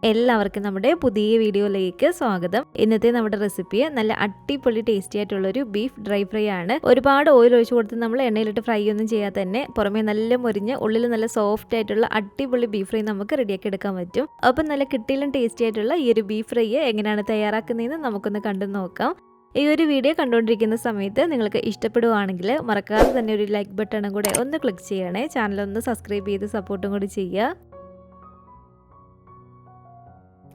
എല്ലാവർക്കും നമ്മുടെ പുതിയ വീഡിയോയിലേക്ക് സ്വാഗതം. ഇന്നത്തെ നമ്മുടെ റെസിപ്പി നല്ല അടിപൊളി ടേസ്റ്റി ആയിട്ടുള്ള ഒരു ബീഫ് ഡ്രൈ ഫ്രൈ ആണ്. ഒരുപാട് ഓയിൽ ഒഴിച്ചു കൊടുത്ത് നമ്മൾ എണ്ണയിലിട്ട് ഫ്രൈ ഒന്നും ചെയ്യാതെ തന്നെ പുറമേ നല്ല മുരിഞ്ഞ് ഉള്ളിൽ നല്ല സോഫ്റ്റ് ആയിട്ടുള്ള അടിപൊളി ബീഫ് ഫ്രൈ നമുക്ക് റെഡിയാക്കി എടുക്കാൻ പറ്റും. അപ്പം നല്ല കിട്ടിയിലും ടേസ്റ്റി ആയിട്ടുള്ള ഈ ഒരു ബീഫ് ഫ്രൈ എങ്ങനെയാണ് തയ്യാറാക്കുന്നതെന്ന് നമുക്കൊന്ന് കണ്ടു നോക്കാം. ഈ ഒരു വീഡിയോ കണ്ടുകൊണ്ടിരിക്കുന്ന സമയത്ത് നിങ്ങൾക്ക് ഇഷ്ടപ്പെടുവാണെങ്കിൽ മറക്കാതെ തന്നെ ഒരു ലൈക്ക് ബട്ടണും കൂടെ ഒന്ന് ക്ലിക്ക് ചെയ്യണേ. ചാനലൊന്ന് സബ്സ്ക്രൈബ് ചെയ്ത് സപ്പോർട്ടും കൂടി ചെയ്യുക.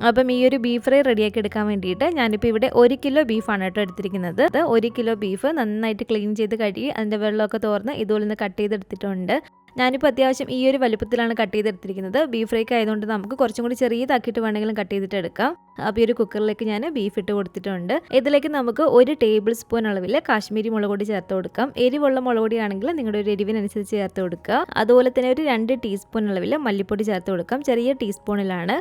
അപ്പം ഈ ഒരു ബീഫ് ഫ്രൈ റെഡിയാക്കി എടുക്കാൻ വേണ്ടിയിട്ട് ഞാനിപ്പോൾ ഇവിടെ 1 കിലോ ബീഫാണ് കേട്ടോ എടുത്തിരിക്കുന്നത്. 1 കിലോ ബീഫ് നന്നായിട്ട് ക്ലീൻ ചെയ്ത് കഴുകി അതിൻ്റെ വെള്ളമൊക്കെ തോർന്ന് ഇതുപോലെ ഒന്ന് കട്ട് ചെയ്തെടുത്തിട്ടുണ്ട്. ഞാനിപ്പോൾ അത്യാവശ്യം ഈ ഒരു വലുപ്പത്തിലാണ് കട്ട് ചെയ്തെടുത്തിരിക്കുന്നത്. ബീഫ് ഫ്രൈക്ക് ആയതുകൊണ്ട് നമുക്ക് കുറച്ചും കൂടി ചെറിയതാക്കിയിട്ട് വേണമെങ്കിലും കട്ട് ചെയ്തിട്ട് എടുക്കാം. അപ്പോൾ ഈ ഒരു കുക്കറിലേക്ക് ഞാൻ ബീഫ് ഇട്ട് കൊടുത്തിട്ടുണ്ട്. ഇതിലേക്ക് നമുക്ക് 1 ടേബിൾ സ്പൂൺ അളവിൽ കാശ്മീരി മുളക് പൊടി ചേർത്ത് കൊടുക്കാം. എരിവുള്ള മുളക് പൊടിയാണെങ്കിൽ നിങ്ങളുടെ ഒരു എരിവിനനുസരിച്ച് ചേർത്ത് കൊടുക്കുക. അതുപോലെ തന്നെ ഒരു 2 ടീസ്പൂൺ അളവിൽ മല്ലിപ്പൊടി ചേർത്ത് കൊടുക്കാം. ചെറിയ ടീസ്പൂണിലാണ്.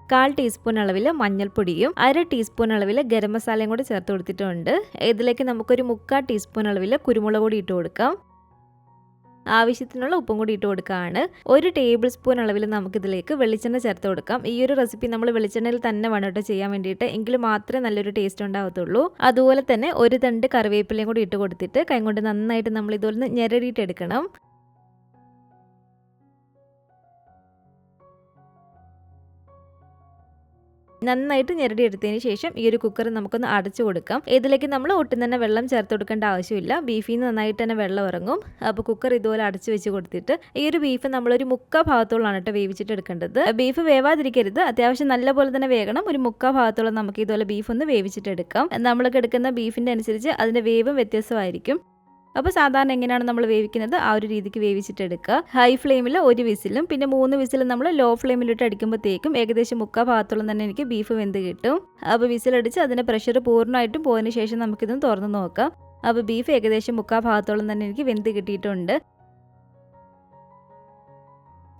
1/4 ടീസ്പൂൺ അളവിൽ മഞ്ഞൾപ്പൊടിയും 1/2 ടീസ്പൂൺ അളവിൽ ഗരം മസാലയും കൂടി ചേർത്ത് കൊടുത്തിട്ടുണ്ട്. ഇതിലേക്ക് നമുക്കൊരു 3/4 ടീസ്പൂൺ അളവിൽ കുരുമുളക് പൊടി ഇട്ട് കൊടുക്കാം. ആവശ്യത്തിനുള്ള ഉപ്പും കൂടി ഇട്ട് കൊടുക്കുകയാണ്. 1 ടേബിൾ സ്പൂൺ അളവിൽ നമുക്കിതിലേക്ക് വെളിച്ചെണ്ണ ചേർത്ത് കൊടുക്കാം. ഈ ഒരു റെസിപ്പി നമ്മൾ വെളിച്ചെണ്ണയിൽ തന്നെ വേണം കേട്ടോ ചെയ്യാൻ വേണ്ടിയിട്ട്, എങ്കിൽ മാത്രമേ നല്ലൊരു ടേസ്റ്റ് ഉണ്ടാവത്തുള്ളൂ. അതുപോലെ തന്നെ 1 തണ്ട് കറിവേപ്പിലയും കൂടി ഇട്ട് കൊടുത്തിട്ട് കൈ കൊണ്ട് നന്നായിട്ട് നമ്മൾ ഇതുപോലെ ഞെരടിയിട്ട് എടുക്കണം. നന്നായിട്ട് ഞെരടി എടുത്തതിന് ശേഷം ഈ ഒരു കുക്കർ നമുക്കൊന്ന് അടച്ചു കൊടുക്കാം. ഇതിലേക്ക് നമ്മൾ ഒട്ടും തന്നെ വെള്ളം ചേർത്ത് കൊടുക്കേണ്ട ആവശ്യമില്ല. ബീഫിൽ നിന്ന് നന്നായിട്ട് തന്നെ വെള്ളം ഇറങ്ങും. അപ്പോൾ കുക്കർ ഇതുപോലെ അടച്ചു വെച്ച് കൊടുത്തിട്ട് ഈ ഒരു ബീഫ് നമ്മളൊരു 1/4 ഭാഗത്തോളാണ് കേട്ടോ വേവിച്ചിട്ട് എടുക്കേണ്ടത്. ബീഫ് വേവാതിരിക്കരുത്, അത്യാവശ്യം നല്ലപോലെ തന്നെ വേകണം. ഒരു 1/4 ഭാഗത്തോളം നമുക്ക് ഇതുപോലെ ബീഫ് ഒന്ന് വേവിച്ചിട്ട് എടുക്കാം. നമ്മളൊക്കെ എടുക്കുന്ന ബീഫിൻ്റെ അനുസരിച്ച് അതിൻ്റെ വേവും വ്യത്യാസമായിരിക്കും. അപ്പോൾ സാധാരണ എങ്ങനെയാണ് നമ്മൾ വേവിക്കുന്നത് ആ ഒരു രീതിക്ക് വേവിച്ചിട്ടെടുക്കുക. ഹൈ ഫ്ലെയിമിൽ 1 വിസിലും പിന്നെ 3 വിസിലും നമ്മൾ ലോ ഫ്ലെയിമിലിട്ട് അടിക്കുമ്പോഴത്തേക്കും ഏകദേശം 1/4 ഭാഗത്തോളം തന്നെ എനിക്ക് ബീഫ് വെന്ത് കിട്ടും. അപ്പോൾ വിസിലടിച്ച് അതിൻ്റെ പ്രഷർ പൂർണ്ണമായിട്ടും പോയതിന് ശേഷം നമുക്കിതൊന്ന് തുറന്ന് നോക്കാം. അപ്പോൾ ബീഫ് ഏകദേശം 1/4 ഭാഗത്തോളം തന്നെ എനിക്ക് വെന്ത് കിട്ടിയിട്ടുണ്ട്.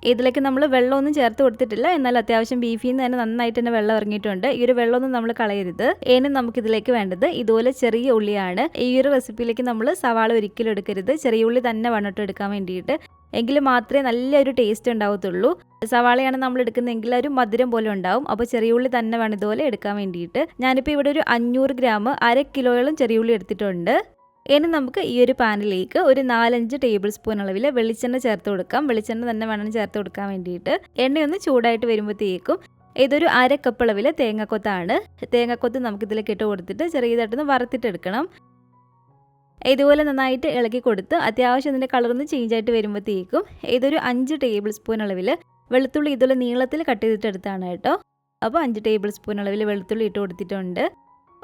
ഇതിലേക്ക് നമ്മൾ വെള്ളമൊന്നും ചേർത്ത് കൊടുത്തിട്ടില്ല, എന്നാൽ അത്യാവശ്യം ബീഫിൽ നിന്ന് തന്നെ നന്നായിട്ട് തന്നെ വെള്ളം ഇറങ്ങിയിട്ടുണ്ട്. ഈ ഒരു വെള്ളമൊന്നും നമ്മൾ കളയരുത്. ഇനി നമുക്കിതിലേക്ക് വേണ്ടത് ഇതുപോലെ ചെറിയ ഉള്ളിയാണ്. ഈ ഒരു റെസിപ്പിയിലേക്ക് നമ്മൾ സവാള ഒരിക്കലും എടുക്കരുത്. ചെറിയ ഉള്ളി തന്നെ വേണം എടുക്കാൻ വേണ്ടിയിട്ട്, എങ്കിൽ മാത്രമേ നല്ലൊരു ടേസ്റ്റ് ഉണ്ടാവത്തുള്ളൂ. സവാളയാണ് നമ്മൾ എടുക്കുന്നതെങ്കിൽ ഒരു മധുരം പോലെ ഉണ്ടാവും. അപ്പോൾ ചെറിയ ഉള്ളി തന്നെ വേണം ഇതുപോലെ എടുക്കാൻ വേണ്ടിയിട്ട്. ഞാനിപ്പോൾ ഇവിടെ ഒരു 500 ഗ്രാം 1/2 കിലോയോളം ചെറിയ ഉള്ളി എടുത്തിട്ടുണ്ട്. ഇനി നമുക്ക് ഈ ഒരു പാനിലേക്ക് ഒരു 4-5 ടേബിൾ സ്പൂൺ അളവിൽ വെളിച്ചെണ്ണ ചേർത്ത് കൊടുക്കാം. വെളിച്ചെണ്ണ തന്നെ വേണം ചേർത്ത് കൊടുക്കാൻ വേണ്ടിയിട്ട്. എണ്ണയൊന്ന് ചൂടായിട്ട് വരുമ്പോഴത്തേക്കും ഇതൊരു 1/2 കപ്പ് അളവിൽ തേങ്ങാക്കൊത്താണ്. തേങ്ങാക്കൊത്ത് നമുക്കിതിലേക്ക് ഇട്ട് കൊടുത്തിട്ട് ചെറിയതായിട്ടൊന്ന് വറുത്തിട്ടെടുക്കണം. ഇതുപോലെ നന്നായിട്ട് ഇളക്കി കൊടുത്ത് അത്യാവശ്യം ഇതിൻ്റെ കളറൊന്ന് ചേഞ്ച് ആയിട്ട് വരുമ്പോഴത്തേക്കും ഇതൊരു 5 ടേബിൾ സ്പൂൺ അളവിൽ വെളുത്തുള്ളി ഇതുപോലെ നീളത്തിൽ കട്ട് ചെയ്തിട്ടെടുത്താണ് കേട്ടോ. അപ്പോൾ 5 ടേബിൾ സ്പൂൺ അളവിൽ വെളുത്തുള്ളി ഇട്ട് കൊടുത്തിട്ടുണ്ട്.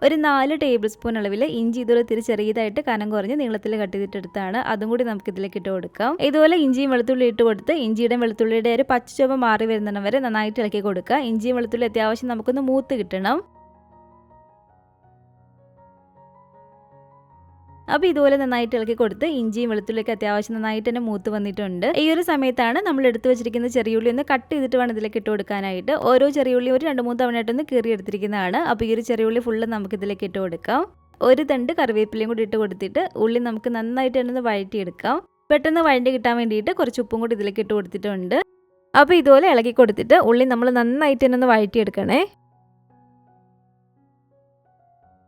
ഒരു 4 ടേബിൾ സ്പൂൺ അളവിൽ ഇഞ്ചി ഇതുപോലെ തിരി ചെറിയതായിട്ട് കനം കുറഞ്ഞ് നീളത്തിൽ കട്ട് ചെയ്തിട്ടെടുത്താണ്. അതും കൂടി നമുക്ക് ഇതിലേക്ക് ഇട്ട് കൊടുക്കാം. ഇതുപോലെ ഇഞ്ചിയും വെളുത്തുള്ളി ഇട്ട് കൊടുത്ത് ഇഞ്ചിയുടെയും വെളുത്തുള്ളിയുടെ ഒരു പച്ചച്ചുവ മാറി വരുന്നിടം വരെ നന്നായിട്ട് ഇളക്കി കൊടുക്കുക. ഇഞ്ചിയും വെളുത്തുള്ളി അത്യാവശ്യം നമുക്കൊന്ന് മൂത്ത് കിട്ടണം. അപ്പോൾ ഇതുപോലെ നന്നായിട്ട് ഇളക്കി കൊടുത്ത് ഇഞ്ചിയും വെളുത്തുള്ളിയൊക്കെ അത്യാവശ്യം നന്നായിട്ട് തന്നെ മൂത്ത് വന്നിട്ടുണ്ട്. ഈ ഒരു സമയത്താണ് നമ്മൾ എടുത്തു വെച്ചിരിക്കുന്ന ചെറിയുള്ളി ഒന്ന് കട്ട് ചെയ്തിട്ട് വേണം ഇതിലേക്ക് ഇട്ട് കൊടുക്കാനായിട്ട്. ഓരോ ചെറിയുള്ളി ഒരു 2-3 തവണയായിട്ടൊന്ന് കീറി എടുത്തിരിക്കുന്നതാണ്. അപ്പോൾ ഈ ഒരു ചെറിയുള്ളി ഫുള്ള് നമുക്ക് ഇതിലേക്ക് ഇട്ട് കൊടുക്കാം. 1 തണ്ട് കറിവേപ്പിലയും കൂടി ഇട്ട് കൊടുത്തിട്ട് ഉള്ളി നമുക്ക് നന്നായിട്ട് തന്നെ ഒന്ന് വഴറ്റിയെടുക്കാം. പെട്ടെന്ന് വഴണ്ടി കിട്ടാൻ വേണ്ടിയിട്ട് കുറച്ച് ഉപ്പും കൂടി ഇതിലേക്ക് ഇട്ട് കൊടുത്തിട്ടുണ്ട്. അപ്പോൾ ഇതുപോലെ ഇളക്കി കൊടുത്തിട്ട് ഉള്ളി നമ്മൾ നന്നായിട്ട് തന്നെ ഒന്ന് വഴറ്റിയെടുക്കണേ.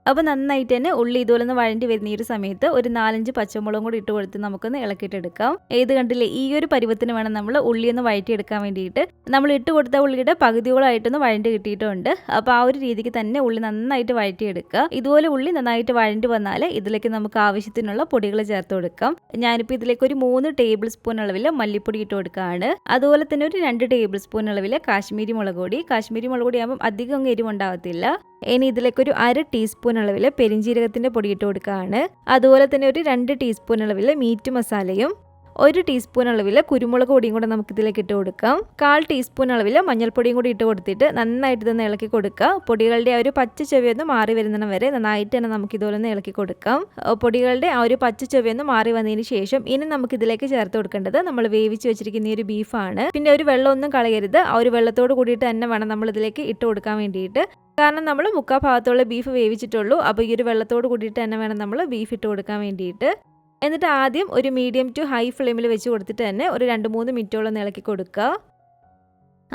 അപ്പോൾ നന്നായിട്ട് തന്നെ ഉള്ളി ഇതുപോലെ ഒന്ന് വഴണ്ടി വരുന്ന ഈ ഒരു സമയത്ത് ഒരു 4-5 പച്ചമുളകും കൂടി ഇട്ട് കൊടുത്ത് നമുക്കൊന്ന് ഇളക്കിയിട്ടെടുക്കാം. കണ്ടില്ലേ, ഈ ഒരു പരുവത്തിന് വേണം നമ്മൾ ഉള്ളി ഒന്ന് വഴറ്റിയെടുക്കാൻ വേണ്ടിയിട്ട്. നമ്മൾ ഇട്ട് കൊടുത്ത ഉള്ളിയുടെ പകുതിയോളായിട്ടൊന്ന് വഴണ്ടി കിട്ടിയിട്ടുണ്ട്. അപ്പോൾ ആ ഒരു രീതിക്ക് തന്നെ ഉള്ളി നന്നായിട്ട് വഴറ്റിയെടുക്കുക. ഇതുപോലെ ഉള്ളി നന്നായിട്ട് വഴണ്ടി വന്നാൽ ഇതിലേക്ക് നമുക്ക് ആവശ്യത്തിനുള്ള പൊടികൾ ചേർത്ത് കൊടുക്കാം. ഞാനിപ്പോൾ ഇതിലേക്ക് ഒരു 3 ടേബിൾ സ്പൂൺ അളവിൽ മല്ലിപ്പൊടി ഇട്ട് കൊടുക്കുകയാണ്. അതുപോലെ തന്നെ ഒരു 2 ടേബിൾ സ്പൂൺ അളവിൽ കാശ്മീരി മുളക് പൊടി. കാശ്മീരി മുളക് പൊടി ആകുമ്പോൾ അധികം എരിവുണ്ടാവത്തില്ല. ഇനി ഇതിലേക്കൊരു 1/2 ടീസ്പൂൺ അളവിൽ പെരിഞ്ജീരകത്തിൻ്റെ പൊടി ഇട്ട് കൊടുക്കുകയാണ്. അതുപോലെ തന്നെ ഒരു 2 ടീസ്പൂൺ അളവിൽ മീറ്റ് മസാലയും 1 ടീസ്പൂൺ അളവിൽ കുരുമുളക് പൊടിയും കൂടെ നമുക്ക് ഇതിലേക്ക് ഇട്ട് കൊടുക്കാം. 1/4 ടീസ്പൂൺ അളവിൽ മഞ്ഞൾപ്പൊടിയും കൂടി ഇട്ട് കൊടുത്തിട്ട് നന്നായിട്ട് ഇതൊന്ന് ഇളക്കി കൊടുക്കുക. പൊടികളുടെ ആ ഒരു പച്ച ചൊവയൊന്ന് മാറി വരുന്നിടം വരെ നന്നായിട്ട് തന്നെ നമുക്ക് ഇതുപോലെ ഒന്ന് ഇളക്കി കൊടുക്കാം. പൊടികളുടെ ആ ഒരു പച്ച ചൊവയൊന്ന് മാറി വന്നതിന് ശേഷം ഇനി നമുക്ക് ഇതിലേക്ക് ചേർത്ത് കൊടുക്കേണ്ടത് നമ്മൾ വേവിച്ച് വെച്ചിരിക്കുന്ന ഈ ഒരു ബീഫാണ്. പിന്നെ ഒരു വെള്ളമൊന്നും കളയരുത്. ആ ഒരു വെള്ളത്തോട് കൂടിയിട്ട് തന്നെ വേണം നമ്മൾ ഇതിലേക്ക് ഇട്ട് കൊടുക്കാൻ വേണ്ടിയിട്ട്. കാരണം നമ്മൾ 1/4 ഭാഗത്തോളം ബീഫ് വേവിച്ചിട്ടുള്ളൂ. അപ്പോൾ ഈ ഒരു വെള്ളത്തോട് കൂടിയിട്ട് തന്നെ വേണം നമ്മൾ ബീഫ് ഇട്ട് കൊടുക്കാൻ വേണ്ടിയിട്ട്. എന്നിട്ട് ആദ്യം ഒരു മീഡിയം ടു ഹൈ ഫ്ലെയിമിൽ വെച്ച് കൊടുത്തിട്ട് തന്നെ ഒരു 2-3 മിനിറ്റോളം ഇളക്കി കൊടുക്കുക.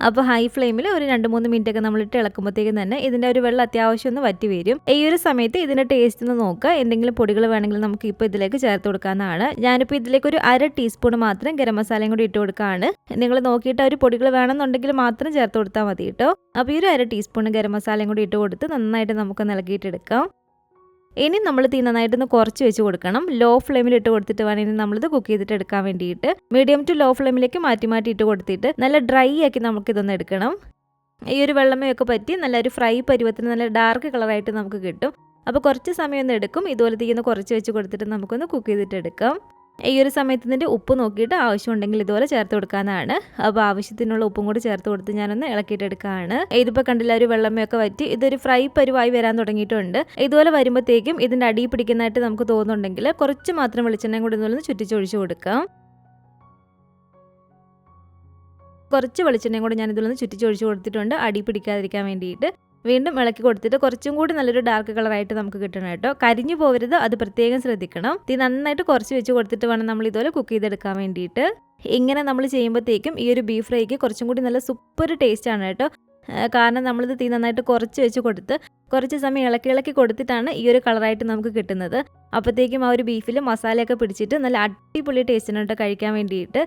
അപ്പോൾ ഹൈ ഫ്ലെയിമിൽ ഒരു 2-3 മിനിറ്റ് ഒക്കെ നമ്മളിട്ട് ഇളക്കുമ്പോഴത്തേക്കും തന്നെ ഇതിൻ്റെ ഒരു വെള്ളം അത്യാവശ്യം ഒന്ന് വറ്റി വരും. ഈ ഒരു സമയത്ത് ഇതിൻ്റെ ടേസ്റ്റ് ഒന്ന് നോക്കുക. എന്തെങ്കിലും പൊടികൾ വേണമെങ്കിൽ നമുക്ക് ഇപ്പോൾ ഇതിലേക്ക് ചേർത്ത് കൊടുക്കാവുന്നതാണ്. ഞാനിപ്പോൾ ഇതിലേക്ക് ഒരു 1/2 ടീസ്പൂൺ മാത്രം ഗരം മസാലയും കൂടി ഇട്ട് കൊടുക്കുകയാണ്. നിങ്ങൾ നോക്കിയിട്ട് ഒരു പൊടികൾ വേണമെന്നുണ്ടെങ്കിൽ മാത്രം ചേർത്ത് കൊടുത്താൽ മതി കേട്ടോ. അപ്പോൾ ഈ ഒരു 1/2 ടീസ്പൂൺ ഗരം മസാലയും കൂടി ഇട്ട് കൊടുത്ത് നന്നായിട്ട് നമുക്ക് ഇളക്കിയിട്ടെടുക്കാം. ഇനി നമ്മൾ തീ നന്നായിട്ടൊന്ന് കുറച്ച് വെച്ച് കൊടുക്കണം. ലോ ഫ്ലെയിമിൽ ഇട്ട് കൊടുത്തിട്ട് വേണം ഇനി നമ്മളിത് കുക്ക് ചെയ്തിട്ട് എടുക്കാൻ വേണ്ടിയിട്ട്. മീഡിയം ടു ലോ ഫ്ലെയിമിലേക്ക് മാറ്റി ഇട്ട് കൊടുത്തിട്ട് നല്ല ഡ്രൈ ആക്കി നമുക്കിതൊന്ന് എടുക്കണം. ഈ ഒരു വെള്ളമയൊക്കെ പറ്റി നല്ലൊരു ഫ്രൈ പരുവത്തിന് നല്ല ഡാർക്ക് കളറായിട്ട് നമുക്ക് കിട്ടും. അപ്പോൾ കുറച്ച് സമയം ഒന്ന് എടുക്കും. ഇതുപോലെ തീയൊന്ന് കുറച്ച് വെച്ച് കൊടുത്തിട്ട് നമുക്കൊന്ന് കുക്ക് ചെയ്തിട്ട് എടുക്കാം. ഈ ഒരു സമയത്ത് ഇതിൻ്റെ ഉപ്പ് നോക്കിയിട്ട് ആവശ്യമുണ്ടെങ്കിൽ ഇതുപോലെ ചേർത്ത് കൊടുക്കാനാണ്. അപ്പോൾ ആവശ്യത്തിനുള്ള ഉപ്പും കൂടി ചേർത്ത് കൊടുത്ത് ഞാനൊന്ന് ഇളക്കിയിട്ടെടുക്കുകയാണ്. ഇതിപ്പോൾ കണ്ടില്ല ഒരു വെള്ളമയൊക്കെ വറ്റി ഇതൊരു ഫ്രൈ പരുവായി വരാൻ തുടങ്ങിയിട്ടുണ്ട്. ഇതുപോലെ വരുമ്പോഴത്തേക്കും ഇതിൻ്റെ അടി പിടിക്കുന്നതായിട്ട് നമുക്ക് തോന്നുന്നുണ്ടെങ്കിൽ കുറച്ച് മാത്രം വെളിച്ചെണ്ണയും കൂടി ഒന്ന് ചുറ്റിച്ചൊഴിച്ച് കൊടുക്കാം. കുറച്ച് വെളിച്ചെണ്ണയും കൂടി ഞാൻ ഇതിലൊന്ന് ചുറ്റിച്ചൊഴിച്ച് കൊടുത്തിട്ടുണ്ട് അടി പിടിക്കാതിരിക്കാൻ വേണ്ടിയിട്ട്. വീണ്ടും ഇളക്കി കൊടുത്തിട്ട് കുറച്ചും കൂടി നല്ലൊരു ഡാർക്ക് കളറായിട്ട് നമുക്ക് കിട്ടണം കേട്ടോ. കരിഞ്ഞു പോകരുത്, അത് പ്രത്യേകം ശ്രദ്ധിക്കണം. തീ നന്നായിട്ട് കുറച്ച് വെച്ച് കൊടുത്തിട്ട് വേണം നമ്മൾ ഇതുപോലെ കുക്ക് ചെയ്തെടുക്കാൻ വേണ്ടിയിട്ട്. ഇങ്ങനെ നമ്മൾ ചെയ്യുമ്പോഴത്തേക്കും ഈ ഒരു ബീഫ് ഫ്രൈക്ക് കുറച്ചും കൂടി നല്ല സൂപ്പർ ടേസ്റ്റ് ആണ് കേട്ടോ. കാരണം നമ്മളിത് തീ നന്നായിട്ട് കുറച്ച് വെച്ച് കൊടുത്ത് കുറച്ച് സമയം ഇളക്കി കൊടുത്തിട്ടാണ് ഈ ഒരു കളറായിട്ട് നമുക്ക് കിട്ടുന്നത്. അപ്പോഴത്തേക്കും ആ ഒരു ബീഫിൽ മസാലയൊക്കെ പിടിച്ചിട്ട് നല്ല അടിപൊളി ടേസ്റ്റിനുണ്ട് കഴിക്കാൻ വേണ്ടിയിട്ട്.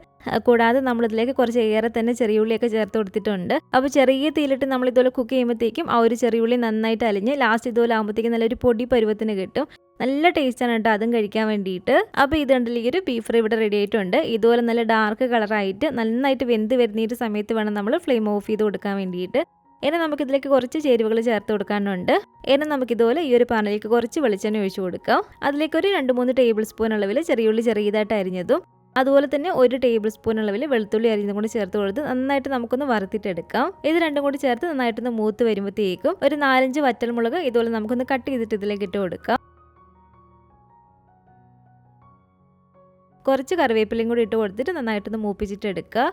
കൂടാതെ നമ്മളിതിലേക്ക് കുറച്ച് ഏറെ തന്നെ ചെറിയ ഉള്ളിയൊക്കെ ചേർത്ത് കൊടുത്തിട്ടുണ്ട്. അപ്പോൾ ചെറിയ തീയിലിട്ട് നമ്മൾ ഇതുപോലെ കുക്ക് ചെയ്യുമ്പോഴത്തേക്കും ആ ഒരു ചെറിയ ഉള്ളി നന്നായിട്ട് അലിഞ്ഞ് ലാസ്റ്റ് ഇതുപോലെ ആകുമ്പോഴത്തേക്കും നല്ലൊരു പൊടി പരുവത്തിന് കിട്ടും. നല്ല ടേസ്റ്റാണ് കേട്ടോ അതും കഴിക്കാൻ വേണ്ടിയിട്ട്. അപ്പോൾ ഇത് കണ്ടില്ല ഈ ഒരു ബീഫ് ഫ്രൈ ഇവിടെ റെഡി ആയിട്ടുണ്ട്. ഇതുപോലെ നല്ല ഡാർക്ക് കളറായിട്ട് നന്നായിട്ട് വെന്ത് വരുന്ന സമയത്ത് വേണം നമ്മൾ ഫ്ലെയിം ഓഫ് ചെയ്ത് കൊടുക്കാൻ വേണ്ടിയിട്ട്. ഇനി നമുക്കിതിലേക്ക് കുറച്ച് ചേരുവകൾ ചേർത്ത് കൊടുക്കാനുണ്ട്. ഇനി നമുക്കിതുപോലെ ഈ ഒരു പാനിലേക്ക് കുറച്ച് വെളിച്ചെണ്ണ ഒഴിച്ച് കൊടുക്കാം. അതിലേക്ക് ഒരു 2-3 ടേബിൾ സ്പൂൺ അളവിൽ ചെറിയുള്ളി ചെറിയതായിട്ട് അരിഞ്ഞതും അതുപോലെ തന്നെ 1 ടേബിൾ സ്പൂൺ അളവിൽ വെളുത്തുള്ളി അരിഞ്ഞതും കൂടി ചേർത്ത് കൊടുത്ത് നന്നായിട്ട് നമുക്കൊന്ന് വറുത്തിട്ടെടുക്കാം. ഇത് രണ്ടും കൂടി ചേർത്ത് നന്നായിട്ടൊന്ന് മൂത്ത് വരുമ്പോഴത്തേക്കും ഒരു 4-5 വറ്റൽമുളക് ഇതുപോലെ നമുക്കൊന്ന് കട്ട് ചെയ്തിട്ട് ഇതിലേക്ക് ഇട്ട് കൊടുക്കാം. കുറച്ച് കറിവേപ്പിലയും കൂടി ഇട്ട് കൊടുത്തിട്ട് നന്നായിട്ടൊന്ന് മൂപ്പിച്ചിട്ടെടുക്കുക.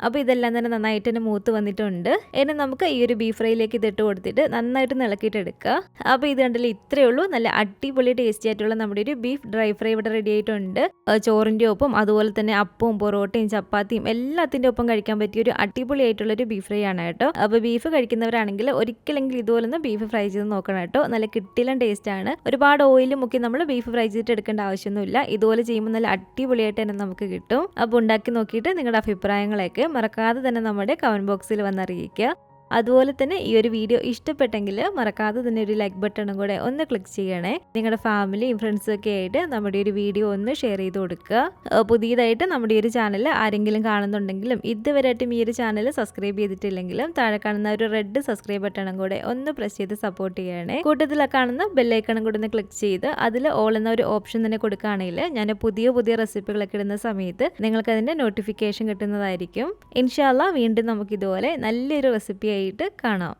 അപ്പോൾ ഇതെല്ലാം തന്നെ നന്നായിട്ട് തന്നെ മൂത്ത് വന്നിട്ടുണ്ട്. ഇനി നമുക്ക് ഈ ഒരു ബീഫ് ഫ്രൈയിലേക്ക് ഇതിട്ട് കൊടുത്തിട്ട് നന്നായിട്ട് ഇളക്കിയിട്ടെടുക്കുക. അപ്പോൾ ഇത് കണ്ടില്ല ഇത്രയേ ഉള്ളൂ. നല്ല അടിപൊളി ടേസ്റ്റി ആയിട്ടുള്ള നമ്മുടെ ഒരു ബീഫ് ഡ്രൈ ഫ്രൈ ഇവിടെ റെഡി ആയിട്ടുണ്ട്. ചോറിൻ്റെ ഒപ്പം അതുപോലെ തന്നെ അപ്പവും പൊറോട്ടയും ചപ്പാത്തിയും എല്ലാത്തിൻ്റെ ഒപ്പം കഴിക്കാൻ പറ്റിയ ഒരു അടിപൊളി ആയിട്ടുള്ളൊരു ബീഫ് ഫ്രൈ ആണ് കേട്ടോ. അപ്പോൾ ബീഫ് കഴിക്കുന്നവരാണെങ്കിൽ ഒരിക്കലെങ്കിലും ഇതുപോലെ ഒന്ന് ബീഫ് ഫ്രൈ ചെയ്ത് നോക്കണം കേട്ടോ. നല്ല കിട്ടിലും ടേസ്റ്റാണ്. ഒരുപാട് ഓയിലും മുക്കി നമ്മൾ ബീഫ് ഫ്രൈ ചെയ്തിട്ട് എടുക്കേണ്ട ആവശ്യമൊന്നുമില്ല. ഇതുപോലെ ചെയ്യുമ്പോൾ നല്ല അടിപൊളിയായിട്ട് തന്നെ നമുക്ക് കിട്ടും. അപ്പോൾ ഉണ്ടാക്കി നോക്കിയിട്ട് നിങ്ങളുടെ അഭിപ്രായങ്ങളൊക്കെ മറക്കാതെ തന്നെ നമ്മുടെ കമന്റ് ബോക്സിൽ വന്നറിയിക്കുക. അതുപോലെ തന്നെ ഈ ഒരു വീഡിയോ ഇഷ്ടപ്പെട്ടെങ്കിൽ മറക്കാതെ തന്നെ ഒരു ലൈക്ക് ബട്ടണും കൂടെ ഒന്ന് ക്ലിക്ക് ചെയ്യണേ. നിങ്ങളുടെ ഫാമിലിയും ഫ്രണ്ട്സും ഒക്കെ ആയിട്ട് നമ്മുടെ ഒരു വീഡിയോ ഒന്ന് ഷെയർ ചെയ്ത് കൊടുക്കുക. പുതിയതായിട്ട് നമ്മുടെ ഈ ഒരു ചാനൽ ആരെങ്കിലും കാണുന്നുണ്ടെങ്കിലും ഇതുവരെയായിട്ടും ഈ ഒരു ചാനൽ സബ്സ്ക്രൈബ് ചെയ്തിട്ടില്ലെങ്കിലും താഴെ കാണുന്ന ഒരു റെഡ് സബ്സ്ക്രൈബ് ബട്ടണും കൂടെ ഒന്ന് പ്രസ് ചെയ്ത് സപ്പോർട്ട് ചെയ്യണേ. കൂട്ടത്തിൽ കാണുന്ന ബെല്ലൈക്കണും കൂടെ ഒന്ന് ക്ലിക്ക് ചെയ്ത് അതിൽ ഓൾ എന്ന ഒരു ഓപ്ഷൻ തന്നെ കൊടുക്കുകയാണെങ്കിൽ ഞാൻ പുതിയ റെസിപ്പികളൊക്കെ ഇടുന്ന സമയത്ത് നിങ്ങൾക്ക് അതിൻ്റെ നോട്ടിഫിക്കേഷൻ കിട്ടുന്നതായിരിക്കും. ഇൻഷാ അല്ലാഹ് വീണ്ടും നമുക്ക് ഇതുപോലെ നല്ലൊരു റെസിപ്പി ആയിട്ട് കാണാം.